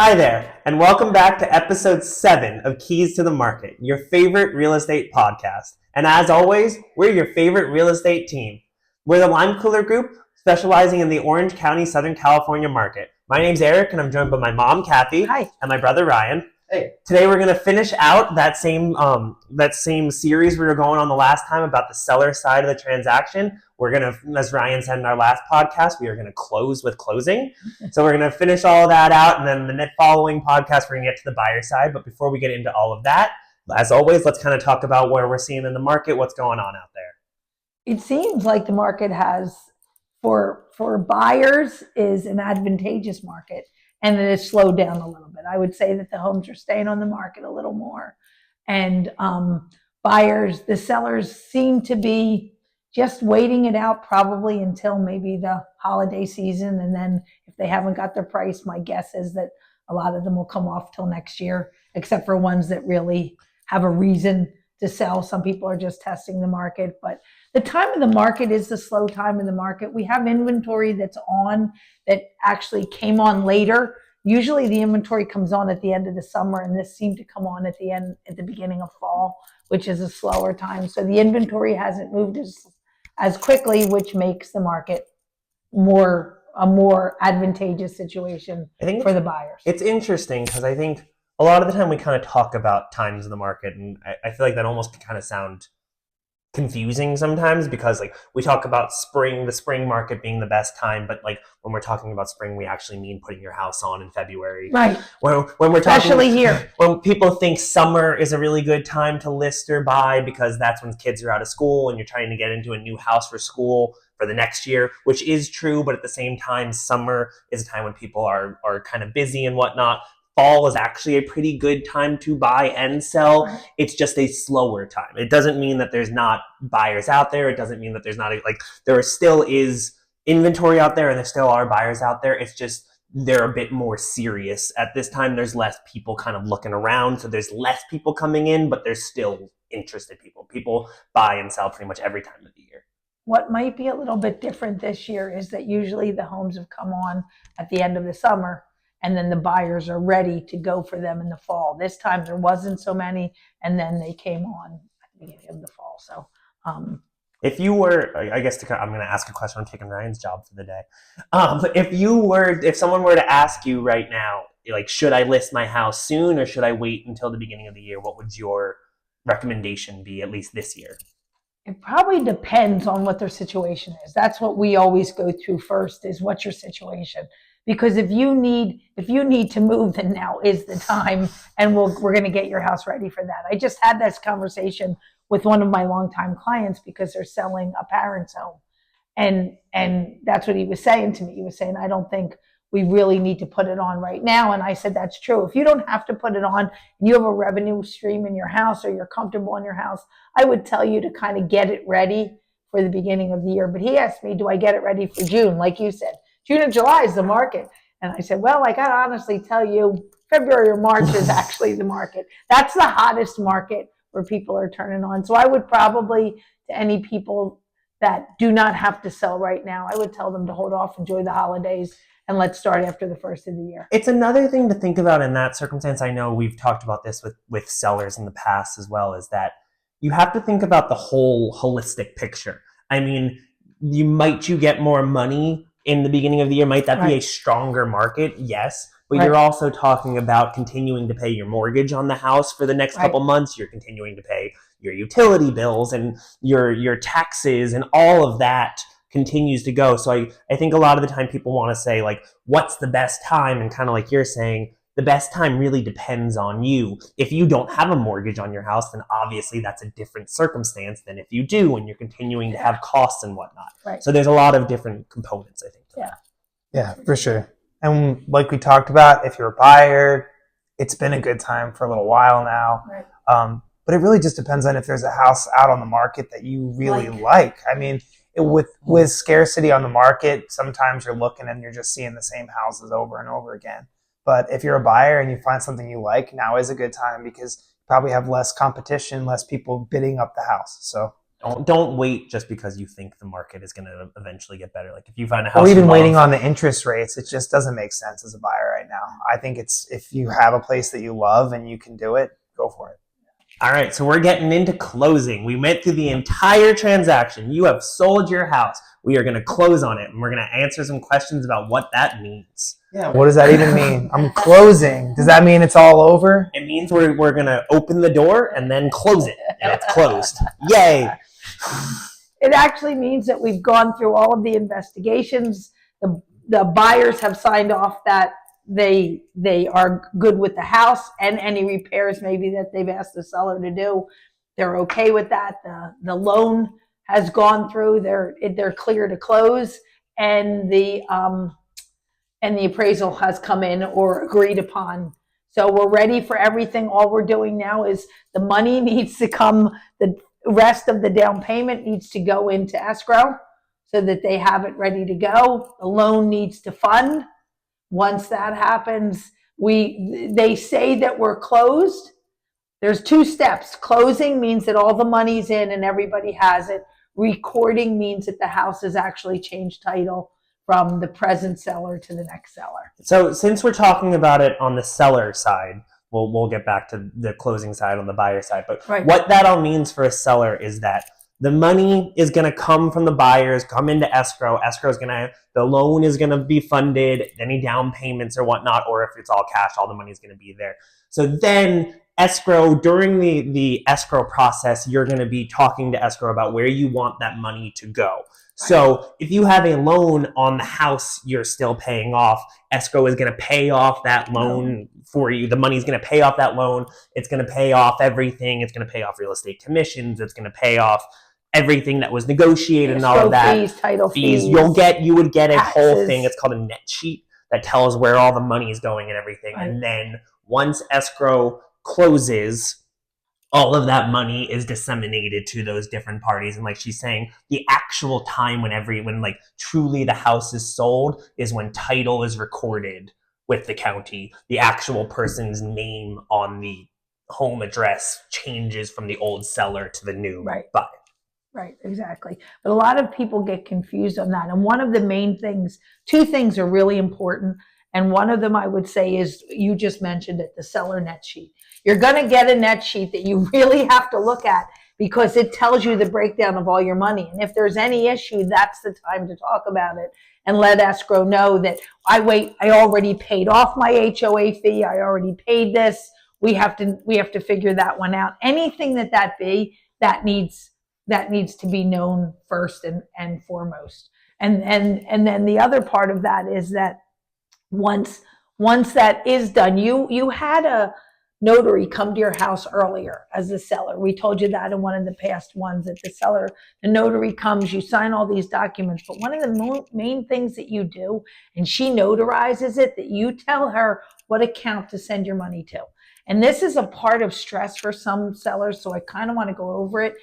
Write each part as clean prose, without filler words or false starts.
Hi there, and welcome back to episode 7 of Keys to the Market, your favorite real estate podcast. And as always, we're your favorite real estate team. We're the Lime Cooler Group, specializing in the Orange County, Southern California market. My name's Eric, and I'm joined by my mom, Kathy. Hi. And my brother, Ryan. Hey. Today we're going to finish out that same series we were going on the last time about the seller side of the transaction. We're going to, as Ryan said in our last podcast, we are going to close with closing. So we're going to finish all of that out, and then the following podcast, we're going to get to the buyer side. But before we get into all of that, as always, let's kind of talk about where we're seeing in the market, what's going on out there. It seems like the market has, for buyers, is an advantageous market, and it has slowed down a little bit. I would say that the homes are staying on the market a little more. And buyers, the sellers seem to be just waiting it out probably until maybe the holiday season. And then if they haven't got their price, my guess is that a lot of them will come off till next year, except for ones that really have a reason to sell. Some people are just testing the market, but the time of the market is the slow time of the market. We have inventory that's on that actually came on later. Usually the inventory comes on at the end of the summer, and this seemed to come on at the beginning of fall, which is a slower time. So the inventory hasn't moved as quickly, which makes the market a more advantageous situation for the buyers. It's interesting because I think a lot of the time we kind of talk about times of the market, and I feel like that almost can kind of sound confusing sometimes, because like we talk about the spring market being the best time, but like when we're talking about spring, we actually mean putting your house on in February. Right. When we're especially talking, here, when people think summer is a really good time to list or buy because that's when kids are out of school and you're trying to get into a new house for school for the next year, which is true, but at the same time, summer is a time when people are kind of busy and whatnot. Fall is actually a pretty good time to buy and sell. It's just a slower time. It doesn't mean that there's not buyers out there. It doesn't mean that there's not there still is inventory out there and there still are buyers out there. It's just they're a bit more serious at this time. There's less people kind of looking around. So there's less people coming in, but there's still interested people. People buy and sell pretty much every time of the year. what might be a little bit different this year is that usually the homes have come on at the end of the summer, and then the buyers are ready to go for them in the fall. This time there wasn't so many, and then they came on at the beginning of the fall. So if you were, I guess I'm going to ask a question. I'm taking Ryan's job for the day. If someone were to ask you right now, like, should I list my house soon or should I wait until the beginning of the year? What would your recommendation be, at least this year? it probably depends on what their situation is. That's what we always go through first, is what's your situation? Because if you need to move, then now is the time, and we're going to get your house ready for that. I just had this conversation with one of my longtime clients because they're selling a parent's home, and that's what he was saying to me. He was saying, I don't think we really need to put it on right now. And I said, that's true. If you don't have to put it on and you have a revenue stream in your house or you're comfortable in your house, I would tell you to kind of get it ready for the beginning of the year. But he asked me, do I get it ready for June? Like you said, June and July is the market. And I said, well, I got to honestly tell you, February or March is actually the market. That's the hottest market where people are turning on. So I would probably, to any people that do not have to sell right now, I would tell them to hold off, enjoy the holidays, and let's start after the first of the year. It's another thing to think about in that circumstance. I know we've talked about this with sellers in the past as well, is that you have to think about the whole holistic picture. I mean, you get more money in the beginning of the year. Might that be a stronger market? Yes. But you're also talking about continuing to pay your mortgage on the house for the next couple months. You're continuing to pay your utility bills and your taxes, and all of that continues to go. So I think a lot of the time people want to say, like, what's the best time? And kind of like you're saying, the best time really depends on you. If you don't have a mortgage on your house, then obviously that's a different circumstance than if you do and you're continuing to have costs and whatnot. Right. So there's a lot of different components, I think. Yeah, for sure. And like we talked about, if you're a buyer, it's been a good time for a little while now. Right. But it really just depends on if there's a house out on the market that you really like. I mean, with scarcity on the market, sometimes you're looking and you're just seeing the same houses over and over again. But if you're a buyer and you find something you like, now is a good time because you probably have less competition, less people bidding up the house. So don't wait just because you think the market is going to eventually get better. Like if you find a house, or even waiting on the interest rates, it just doesn't make sense as a buyer right now. now. I think if you have a place that you love and you can do it, go for it. All right, so we're getting into closing. We went through the entire transaction. You have sold your house. We are going to close on it, and we're going to answer some questions about what that means. Yeah. What does that even mean? I'm closing. Does that mean it's all over? It means we're going to open the door and then close it, and it's closed. Yay! It actually means that we've gone through all of the investigations. The buyers have signed off that they are good with the house and any repairs maybe that they've asked the seller to do. They're okay with that. The loan has gone through. They're clear to close, and the appraisal has come in or agreed upon. So we're ready for everything. All we're doing now is the money needs to come. The rest of the down payment needs to go into escrow so that they have it ready to go. The loan needs to fund. Once that happens, they say that we're closed. There's 2 steps. Closing means that all the money's in and everybody has it. Recording means that the house has actually changed title from the present seller to the next seller. So since we're talking about it on the seller side, we'll get back to the closing side on the buyer side. But Right. What that all means for a seller is that the money is going to come from the buyers, come into escrow. The loan is going to be funded, any down payments or whatnot, or if it's all cash, all the money is going to be there. So then escrow, during the escrow process, you're going to be talking to escrow about where you want that money to go. So if you have a loan on the house you're still paying off, escrow is going to pay off that loan for you. The money's going to pay off that loan. It's going to pay off everything. It's going to pay off real estate commissions. It's going to pay off everything that was negotiated and all of that. Fees, title fees. You would get a whole taxes. thing. It's called a net sheet that tells where all the money is going and everything. Right. And then once escrow closes, all of that money is disseminated to those different parties. And like she's saying, the actual time when like truly the house is sold is when title is recorded with the county. The actual person's name on the home address changes from the old seller to the new buyer. Right, exactly. But a lot of people get confused on that. And one of the main things, 2 things are really important. And one of them I would say is, you just mentioned it, the seller net sheet. You're going to get a net sheet that you really have to look at because it tells you the breakdown of all your money. And if there's any issue, that's the time to talk about it and let escrow know that I already paid off my HOA fee. I already paid this. We have to figure that one out. Anything that needs to be known first and foremost. And then the other part of that is that once that is done, you had a notary come to your house earlier as a seller. We told you that in one of the past ones, that the notary comes, you sign all these documents, but one of the main things that you do, and she notarizes it, that you tell her what account to send your money to. And this is a part of stress for some sellers, so I kind of want to go over it.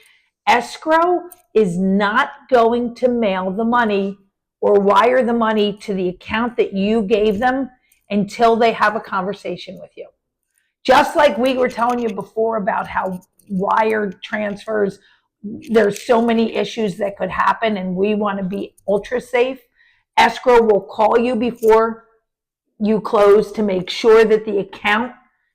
Escrow is not going to mail the money or wire the money to the account that you gave them until they have a conversation with you. Just like we were telling you before about how wire transfers, there's so many issues that could happen and we want to be ultra safe. Escrow will call you before you close to make sure that the account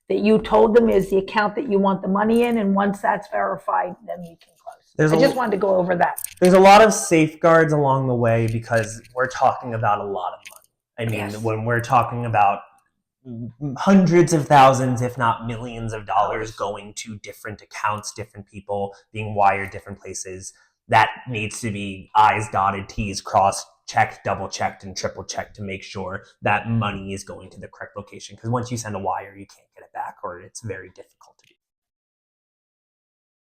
that you told them is the account that you want the money in. And once that's verified, then we can close. I just wanted to go over that. There's a lot of safeguards along the way because we're talking about a lot of money. I mean, when we're talking about hundreds of thousands, if not millions of dollars going to different accounts, different people being wired different places, that needs to be I's dotted, T's crossed, checked, double checked, and triple checked to make sure that money is going to the correct location. Because once you send a wire, you can't get it back, or it's very difficult to do.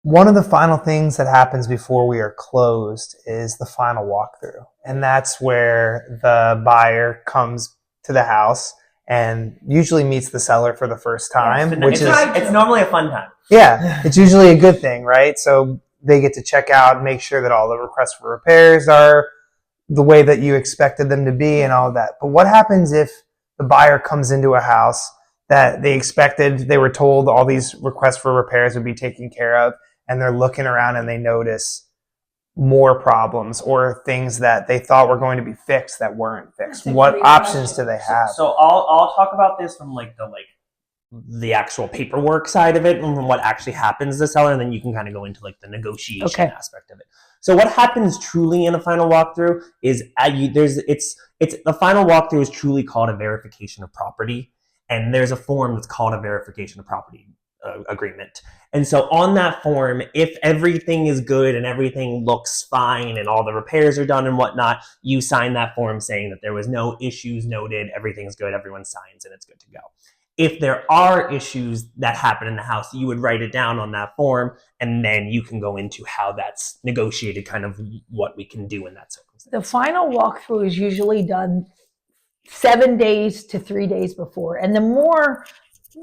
One of the final things that happens before we are closed is the final walkthrough. And that's where the buyer comes to the house and usually meets the seller for the first time, It's normally a fun time. Yeah, it's usually a good thing, right? So they get to check out and make sure that all the requests for repairs are the way that you expected them to be and all of that. But what happens if the buyer comes into a house that they were told all these requests for repairs would be taken care of, and they're looking around and they notice more problems or things that they thought were going to be fixed that weren't fixed? That's a What great options question. do they have? So I'll talk about this from the actual paperwork side of it and from what actually happens to the seller, and then you can kind of go into like the negotiation Okay. aspect of it. So what happens truly in a final walkthrough is the final walkthrough is truly called a verification of property, and there's a form that's called a verification of property agreement. And so on that form, if everything is good and everything looks fine and all the repairs are done and whatnot, you sign that form saying that there was no issues noted, everything's good, everyone signs, and it's good to go. If there are issues that happen in the house, you would write it down on that form, and then you can go into how that's negotiated, kind of what we can do in that circumstance. The final walkthrough is usually done 7 days to 3 days before. And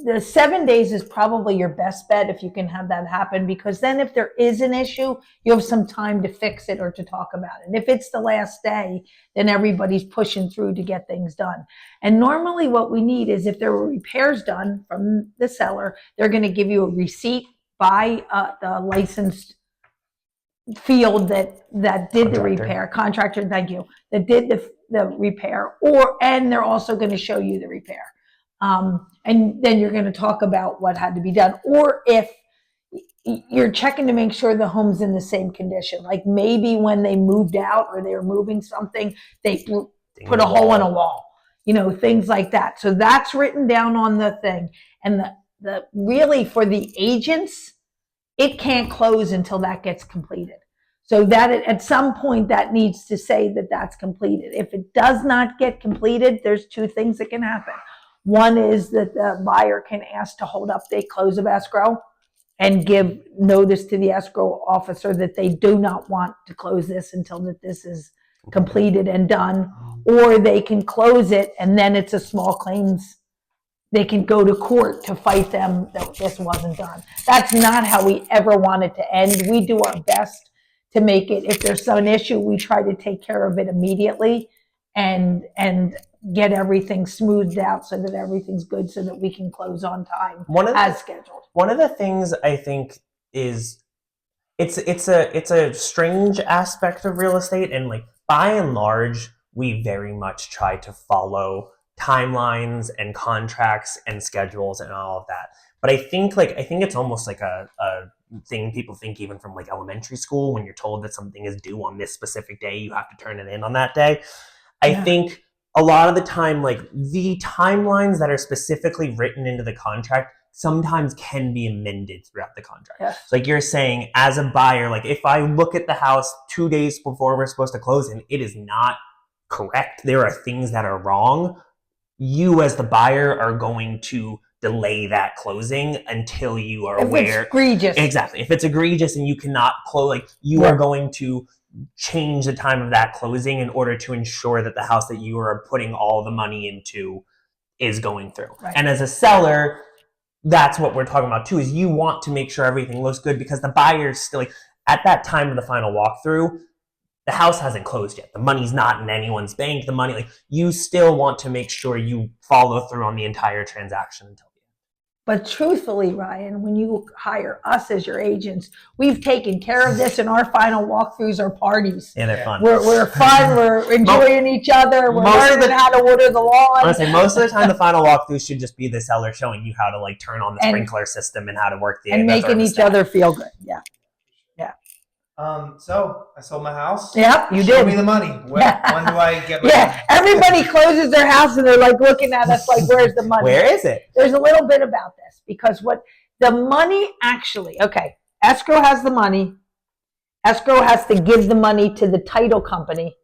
the 7 days is probably your best bet if you can have that happen, because then if there is an issue, you have some time to fix it or to talk about it. If it's the last day, then everybody's pushing through to get things done. And normally what we need is if there were repairs done from the seller, they're going to give you a receipt by the licensed field that did the repair, contractor, thank you, that did the repair, and they're also going to show you the repair. And then you're going to talk about what had to be done. Or if you're checking to make sure the home's in the same condition, like maybe when they moved out or they were moving something, they put a hole in a wall, things like that. So that's written down on the thing. And the really for the agents, it can't close until that gets completed. So that at some point that needs to say that that's completed. If it does not get completed, there's two things that can happen. One is that the buyer can ask to hold up the close of escrow and give notice to the escrow officer that they do not want to close this until that this is completed and done. Or they can close it and then it's a small claims. They can go to court to fight them that this wasn't done. That's not how we ever want it to end. We do our best to make it, if there's an issue, we try to take care of it immediately and get everything smoothed out so that everything's good so that we can close on time as scheduled. One of the things I think is it's a strange aspect of real estate, and like by and large, we very much try to follow timelines and contracts and schedules and all of that. But I think it's almost like a thing people think even from like elementary school, when you're told that something is due on this specific day, you have to turn it in on that day. I think a lot of the time, like the timelines that are specifically written into the contract sometimes can be amended throughout the contract. Yes. So like you're saying, as a buyer, like if I look at the house 2 days before we're supposed to close and it is not correct, there are things that are wrong, you as the buyer are going to delay that closing until you are aware. If it's egregious. Exactly. If it's egregious and you cannot close, like you are going to change the time of that closing in order to ensure that the house that you are putting all the money into is going through. Right. And as a seller, that's what we're talking about too, is you want to make sure everything looks good, because the buyer's still like at that time of the final walkthrough, the house hasn't closed yet. The money's not in anyone's bank. The money, like you still want to make sure you follow through on the entire transaction until the end. But truthfully, Ryan, when you hire us as your agents, we've taken care of this, and our final walkthroughs are parties. Yeah, they're fun. We're fun. We're enjoying each other. We're learning how to water the lawn. Honestly, most of the time, the final walkthrough should just be the seller showing you how to like turn on the sprinkler system and how to work the and making each other feel good. Yeah. So I sold my house. Yep, you Show did. me the money. When do I get my Yeah, everybody closes their house and they're like looking at us like, where's the money? Where is it? There's a little bit about this, because what the money actually, okay, escrow has the money. Escrow has to give the money to the title company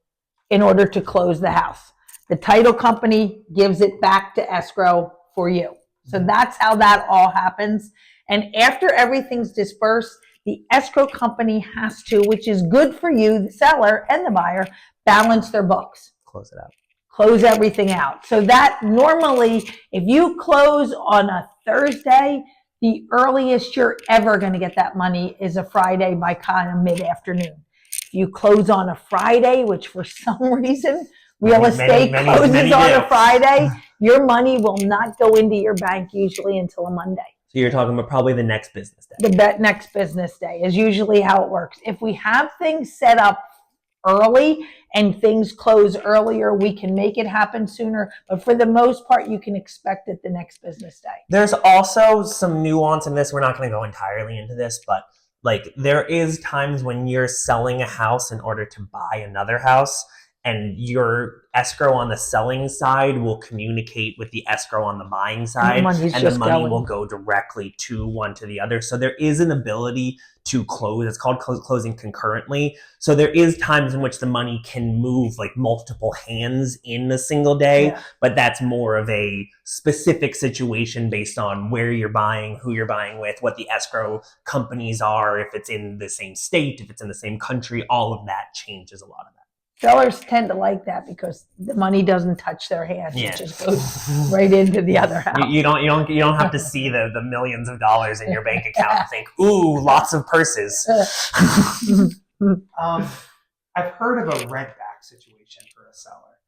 in order to close the house. The title company gives it back to escrow for you. So that's how that all happens. And after everything's dispersed, the escrow company has to, which is good for you, the seller and the buyer, balance their books. Close it out. Close everything out. So that normally, if you close on a Thursday, the earliest you're ever going to get that money is a Friday by kind of mid-afternoon. If you close on a Friday, which for some reason real estate closes on a Friday, your money will not go into your bank usually until a Monday. So you're talking about probably the next business day. Next business day is usually how it works. If we have things set up early and things close earlier, we can make it happen sooner. But for the most part, you can expect it the next business day. There's also some nuance in this. We're not going to go entirely into this, but like there is times when you're selling a house in order to buy another house, and your escrow on the selling side will communicate with the escrow on the buying side, and the money will go directly to one to the other. So there is an ability to close. It's called closing concurrently. So there is times in which the money can move like multiple hands in a single day, but that's more of a specific situation based on where you're buying, who you're buying with, what the escrow companies are, if it's in the same state, if it's in the same country. All of that changes a lot of that. Sellers tend to like that because the money doesn't touch their hands; it just goes right into the other house. You don't have to see the millions of dollars in your bank account and think, "Ooh, lots of purses." I've heard of a rent back situation for a seller.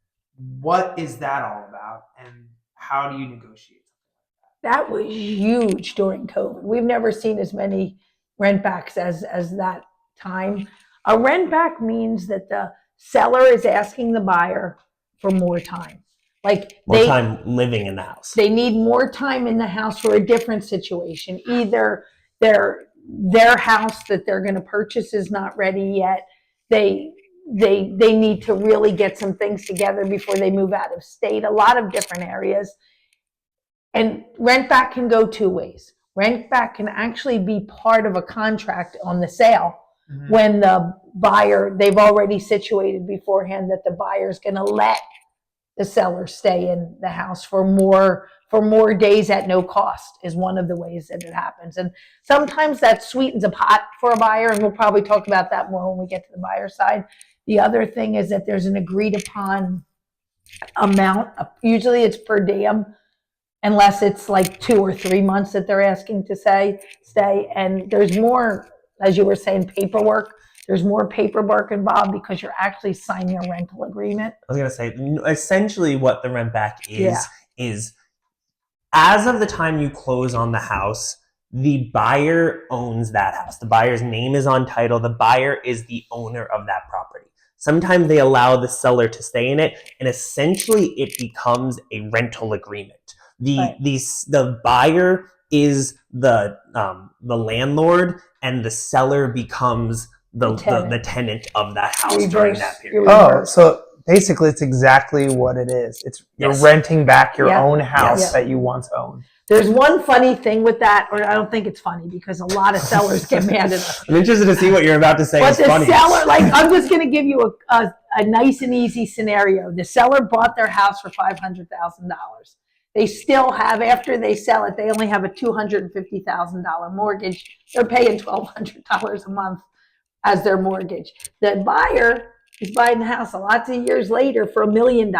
What is that all about, and how do you negotiate something like That was huge during COVID. We've never seen as many rent backs as that time. A rent back means that the seller is asking the buyer for more time. Like more time living in the house. They need more time in the house for a different situation. Either their house that they're going to purchase is not ready yet. They need to really get some things together before they move out of state. A lot of different areas. And rent back can go two ways. Rent back can actually be part of a contract on the sale. Mm-hmm. When the buyer, they've already situated beforehand that the buyer's going to let the seller stay in the house for more days at no cost is one of the ways that it happens. And sometimes that sweetens a pot for a buyer, and we'll probably talk about that more when we get to the buyer side. The other thing is that there's an agreed upon amount. Usually it's per diem, unless it's like 2 or 3 months that they're asking to stay. And there's more, as you were saying, paperwork. There's more paperwork involved because you're actually signing a rental agreement. I was going to say, essentially what the rent back is as of the time you close on the house, the buyer owns that house. The buyer's name is on title. The buyer is the owner of that property. Sometimes they allow the seller to stay in it, and essentially it becomes a rental agreement. The buyer is the landlord, and the seller becomes the tenant of that house during that period. Oh, so basically it's exactly what it is. You're renting back your own house that you once owned. There's one funny thing with that, or I don't think it's funny because a lot of sellers get mad at us. I'm interested to see what you're about to say. But the seller, I'm just going to give you a nice and easy scenario. The seller bought their house for $500,000. They still have, after they sell it, they only have a $250,000 mortgage. They're paying $1,200 a month as their mortgage. The buyer is buying the house lots of years later for $1 million.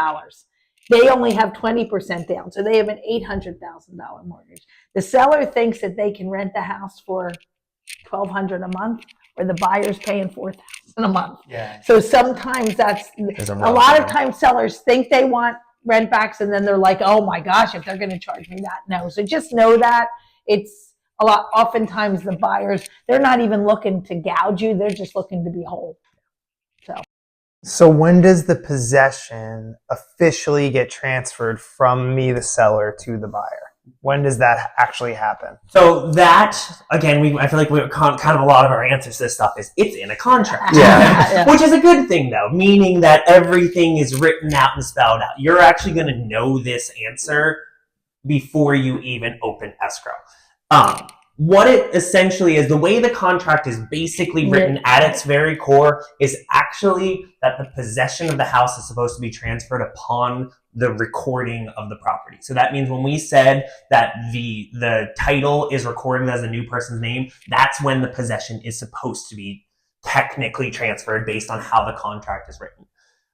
They only have 20% down, so they have an $800,000 mortgage. The seller thinks that they can rent the house for $1,200 a month, or the buyer's paying $4,000 a month. Yeah. So sometimes a lot of times sellers think they want rent backs, and then they're like, oh my gosh, if they're going to charge me that. No. So just know that it's a lot. Oftentimes the buyers, they're not even looking to gouge you. They're just looking to be whole. So when does the possession officially get transferred from me, the seller, to the buyer? When does that actually happen? So that, again, I feel like we're kind of a lot of our answers to this stuff is it's in a contract. Yeah. Which is a good thing, though, meaning that everything is written out and spelled out. You're actually going to know this answer before you even open escrow. What it essentially is, the way the contract is basically written at its very core is actually that the possession of the house is supposed to be transferred upon the recording of the property. So that means when we said that the title is recorded as a new person's name, that's when the possession is supposed to be technically transferred based on how the contract is written.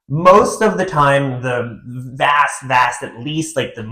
Most of the time, the vast, at least like the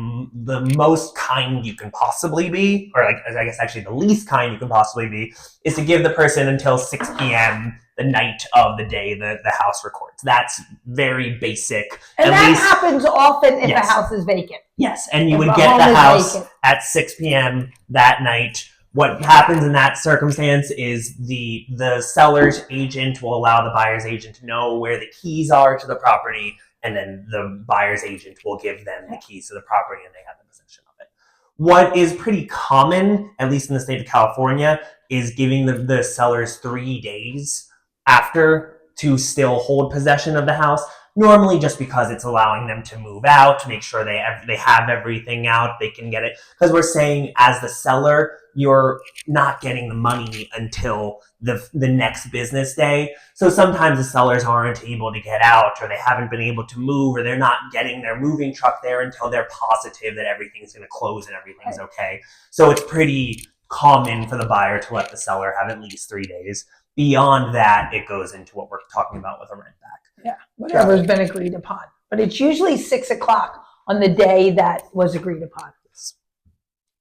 most kind you can possibly be, or like, I guess actually the least kind you can possibly be, is to give the person until 6 p.m. the night of the day that the house records. That's very basic. And At that least- happens often if Yes. a house is vacant. Yes, and you If would a get home the is house vacant. at 6 p.m. that night. What happens in that circumstance is the seller's agent will allow the buyer's agent to know where the keys are to the property, and then the buyer's agent will give them the keys to the property, and they have the possession of it. What is pretty common, at least in the state of California, is giving the sellers 3 days after to still hold possession of the house. Normally just because it's allowing them to move out, to make sure they have everything out, they can get it. Because we're saying as the seller, you're not getting the money until the next business day. So sometimes the sellers aren't able to get out, or they haven't been able to move, or they're not getting their moving truck there until they're positive that everything's going to close and everything's okay. So it's pretty common for the buyer to let the seller have at least 3 days. Beyond that, it goes into what we're talking about with a rent back. Yeah, whatever's been agreed upon. But it's usually 6 o'clock on the day that was agreed upon.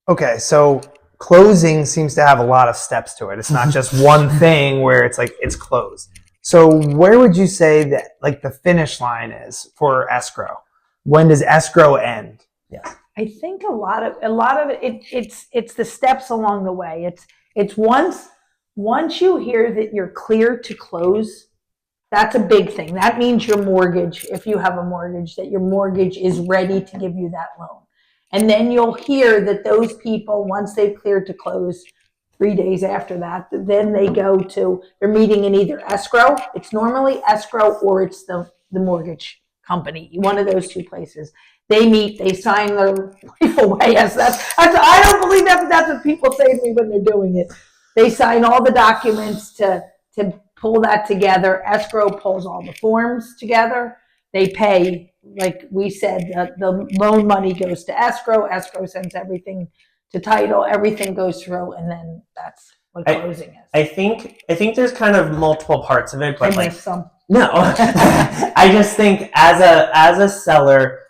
Okay, so closing seems to have a lot of steps to it. It's not just one thing where it's like it's closed. So where would you say that like the finish line is for escrow? When does escrow end? Yes. I think a lot of it's the steps along the way. It's once you hear that you're clear to close, that's a big thing. That means your mortgage, if you have a mortgage, that your mortgage is ready to give you that loan. And then you'll hear that those people, once they've cleared to close, 3 days after that, then they're meeting in either escrow. It's normally escrow or it's the mortgage company, one of those two places. They meet, they sign their life away. Yes, I don't believe that, but that's what people say to me when they're doing it. They sign all the documents to pull that together. Escrow pulls all the forms together. They pay, like we said, the loan money goes to escrow. Escrow sends everything to title. Everything goes through, and then that's what closing is. I think there's kind of multiple parts of it, but I missed some. no, I just think as a seller,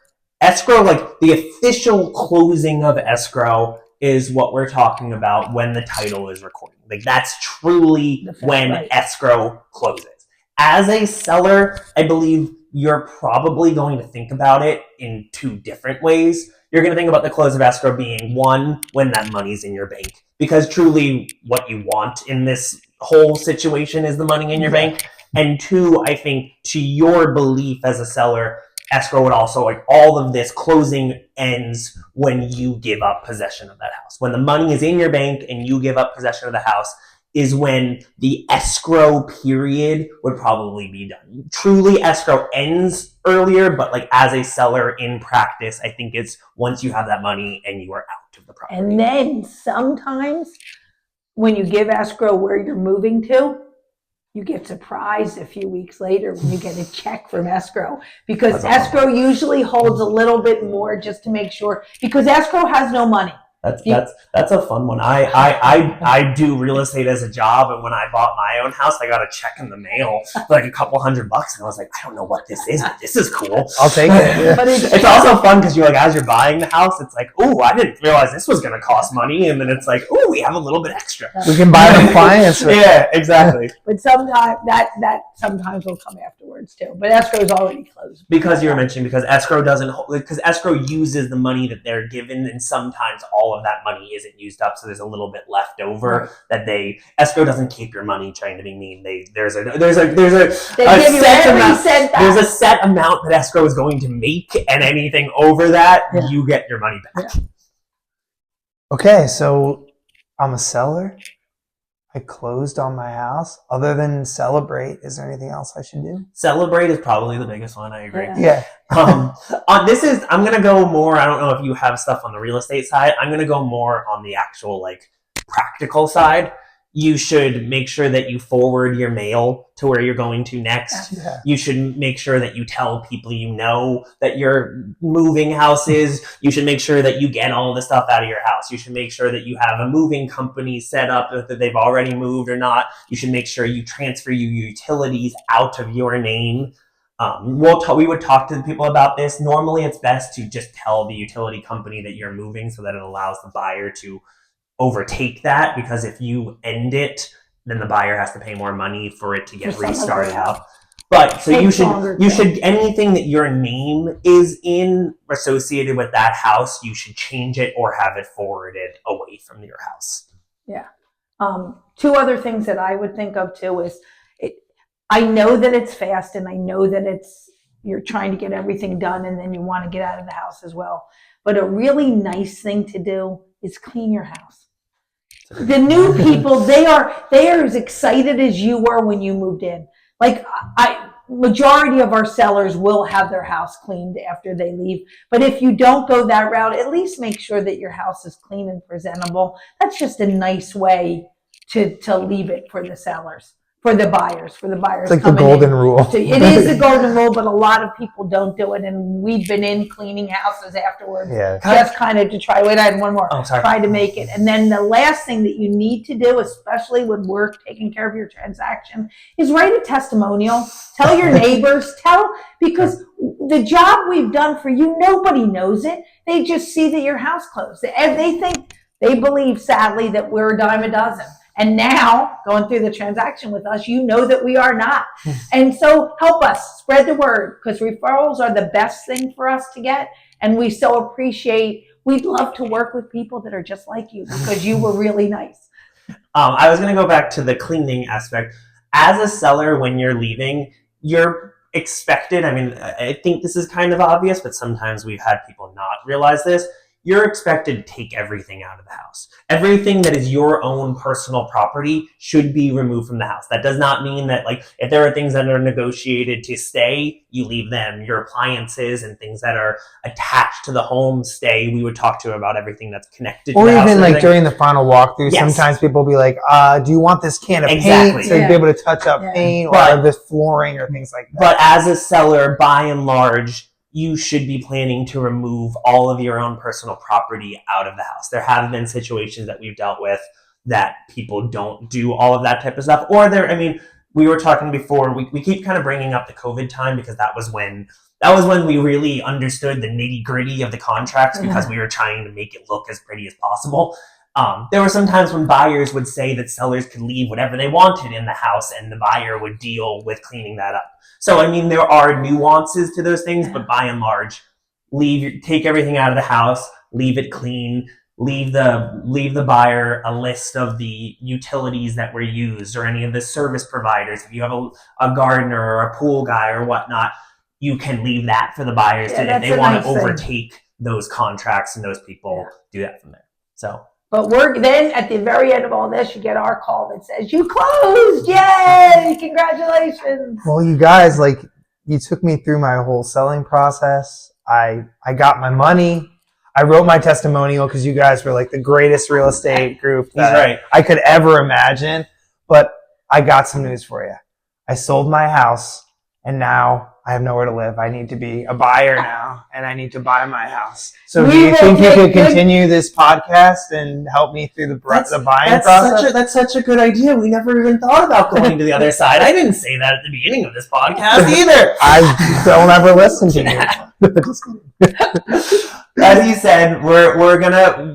escrow, like the official closing of escrow, is what we're talking about when the title is recorded. Like that's truly when escrow closes. As a seller, I believe you're probably going to think about it in 2 different ways. You're going to think about the close of escrow being 1, when that money's in your bank. Because truly what you want in this whole situation is the money in your bank. And 2, I think to your belief as a seller, escrow would also, like all of this closing ends when you give up possession of that house. When the money is in your bank and you give up possession of the house is when the escrow period would probably be done. Truly, escrow ends earlier, but like as a seller in practice, I think it's once you have that money and you are out of the property. And then sometimes when you give escrow where you're moving to, you get surprised a few weeks later when you get a check from escrow, because escrow usually holds a little bit more just to make sure, because escrow has no money. That's a fun one. I do real estate as a job, and when I bought my own house, I got a check in the mail for like a couple $100, and I was like, I don't know what this is, but this is cool. I'll take it. Yeah. But It's also fun because you're like, as you're buying the house, it's like, oh, I didn't realize this was going to cost money, and then it's like, oh, we have a little bit extra. We can buy an appliance with Yeah, exactly. But sometimes that sometimes will come afterwards too. But escrow's already closed. Because you were mentioning, because escrow because escrow uses the money that they're given, and sometimes all of that money isn't used up, so there's a little bit left over that escrow doesn't keep your money, trying to be mean. There's a set amount that escrow is going to make, and anything over that, you get your money back. Yeah. Okay, so I'm a seller. I closed on my house. Other than celebrate, is there anything else I should do? Celebrate is probably the biggest one. I agree. Yeah. I'm going to go more, I don't know if you have stuff on the real estate side. I'm going to go more on the actual like practical side. You should make sure that you forward your mail to where you're going to next. Yeah. You should make sure that you tell people you know that you're moving houses. You should make sure that you get all the stuff out of your house. You should make sure that you have a moving company set up, whether they've already moved or not. You should make sure you transfer your utilities out of your name. We would talk to the people about this. Normally, it's best to just tell the utility company that you're moving so that it allows the buyer to overtake that, because if you end it, then the buyer has to pay more money for it to get For some of restarted it. out. But so Takes longer, you too. should anything that your name is in associated with that house, you should change it or have it forwarded away from your house. Two other things that I would think of too is, I know that it's fast, and I know that you're trying to get everything done, and then you want to get out of the house as well. But a really nice thing to do is clean your house. The new people, they are as excited as you were when you moved in. Like, majority of our sellers will have their house cleaned after they leave. But if you don't go that route, at least make sure that your house is clean and presentable. That's just a nice way to leave it for the sellers, for the buyers It's like the coming golden in. rule. So it is the golden rule, but a lot of people don't do it. And we've been in cleaning houses afterwards, Yeah. just kind of to try. Wait, I had one more. Oh, sorry. Try to make it. And then the last thing that you need to do, especially when we're taking care of your transaction, is write a testimonial. Tell your neighbors. Because the job we've done for you, nobody knows it. They just see that your house closed. And they believe, sadly, that we're a dime a dozen. And now, going through the transaction with us, you know that we are not. And so help us, spread the word, because referrals are the best thing for us to get. And we so appreciate, we'd love to work with people that are just like you, because you were really nice. I was going to go back to the cleaning aspect. As a seller, when you're leaving, you're expected, I mean, I think this is kind of obvious, but sometimes we've had people not realize this. You're expected to take everything out of the house. Everything that is your own personal property should be removed from the house. That does not mean that, like, if there are things that are negotiated to stay, you leave them. Your appliances and things that are attached to the home stay. We would talk to you about everything that's connected to Or the house. even and like everything. during the final walkthrough, Yes. sometimes people will be like, do you want this can of Exactly. paint? So you'd be able to touch up Yeah. paint But- or this flooring or things like that. But as a seller, by and large, you should be planning to remove all of your own personal property out of the house. There have been situations that we've dealt with that people don't do all of that type of stuff. Or we were talking before, we keep kind of bringing up the COVID time because that was when we really understood the nitty gritty of the contracts because we were trying to make it look as pretty as possible. There were some times when buyers would say that sellers could leave whatever they wanted in the house and the buyer would deal with cleaning that up. So, there are nuances to those things, but by and large, take everything out of the house, leave it clean, leave the buyer a list of the utilities that were used or any of the service providers. If you have a gardener or a pool guy or whatnot, you can leave that for the buyers Yeah, if that's they a want nice to thing. overtake those contracts and those people do that from there. So. But then at the very end of all this, you get our call that says, you closed! Yay! Congratulations! Well, you guys, you took me through my whole selling process. I got my money. I wrote my testimonial because you guys were like the greatest real estate group that right. I could ever imagine. But I got some news for you. I sold my house, and now I have nowhere to live. I need to be a buyer now, and I need to buy my house. So do you think you could continue this podcast and help me through the buying process? That's such a good idea. We never even thought about going to the other side. I didn't say that at the beginning of this podcast either. I don't ever listen to you. Just kidding. As you said,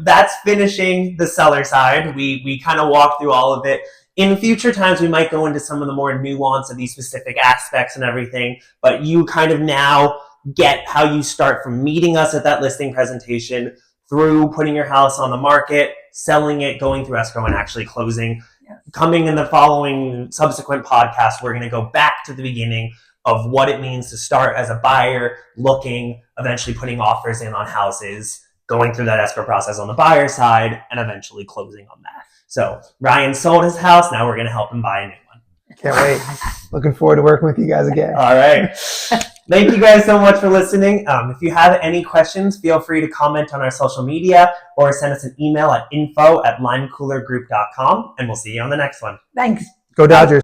that's finishing the seller side. We kind of walked through all of it. In future times, we might go into some of the more nuance of these specific aspects and everything, but you kind of now get how you start from meeting us at that listing presentation through putting your house on the market, selling it, going through escrow, and actually closing. Yes. Coming in the following subsequent podcast, we're going to go back to the beginning of what it means to start as a buyer, looking, eventually putting offers in on houses, going through that escrow process on the buyer side, and eventually closing on that. So Ryan sold his house. Now we're going to help him buy a new one. Can't wait. Looking forward to working with you guys again. All right. Thank you guys so much for listening. If you have any questions, feel free to comment on our social media or send us an email at info@limecoolergroup.com, and we'll see you on the next one. Thanks. Go Dodgers.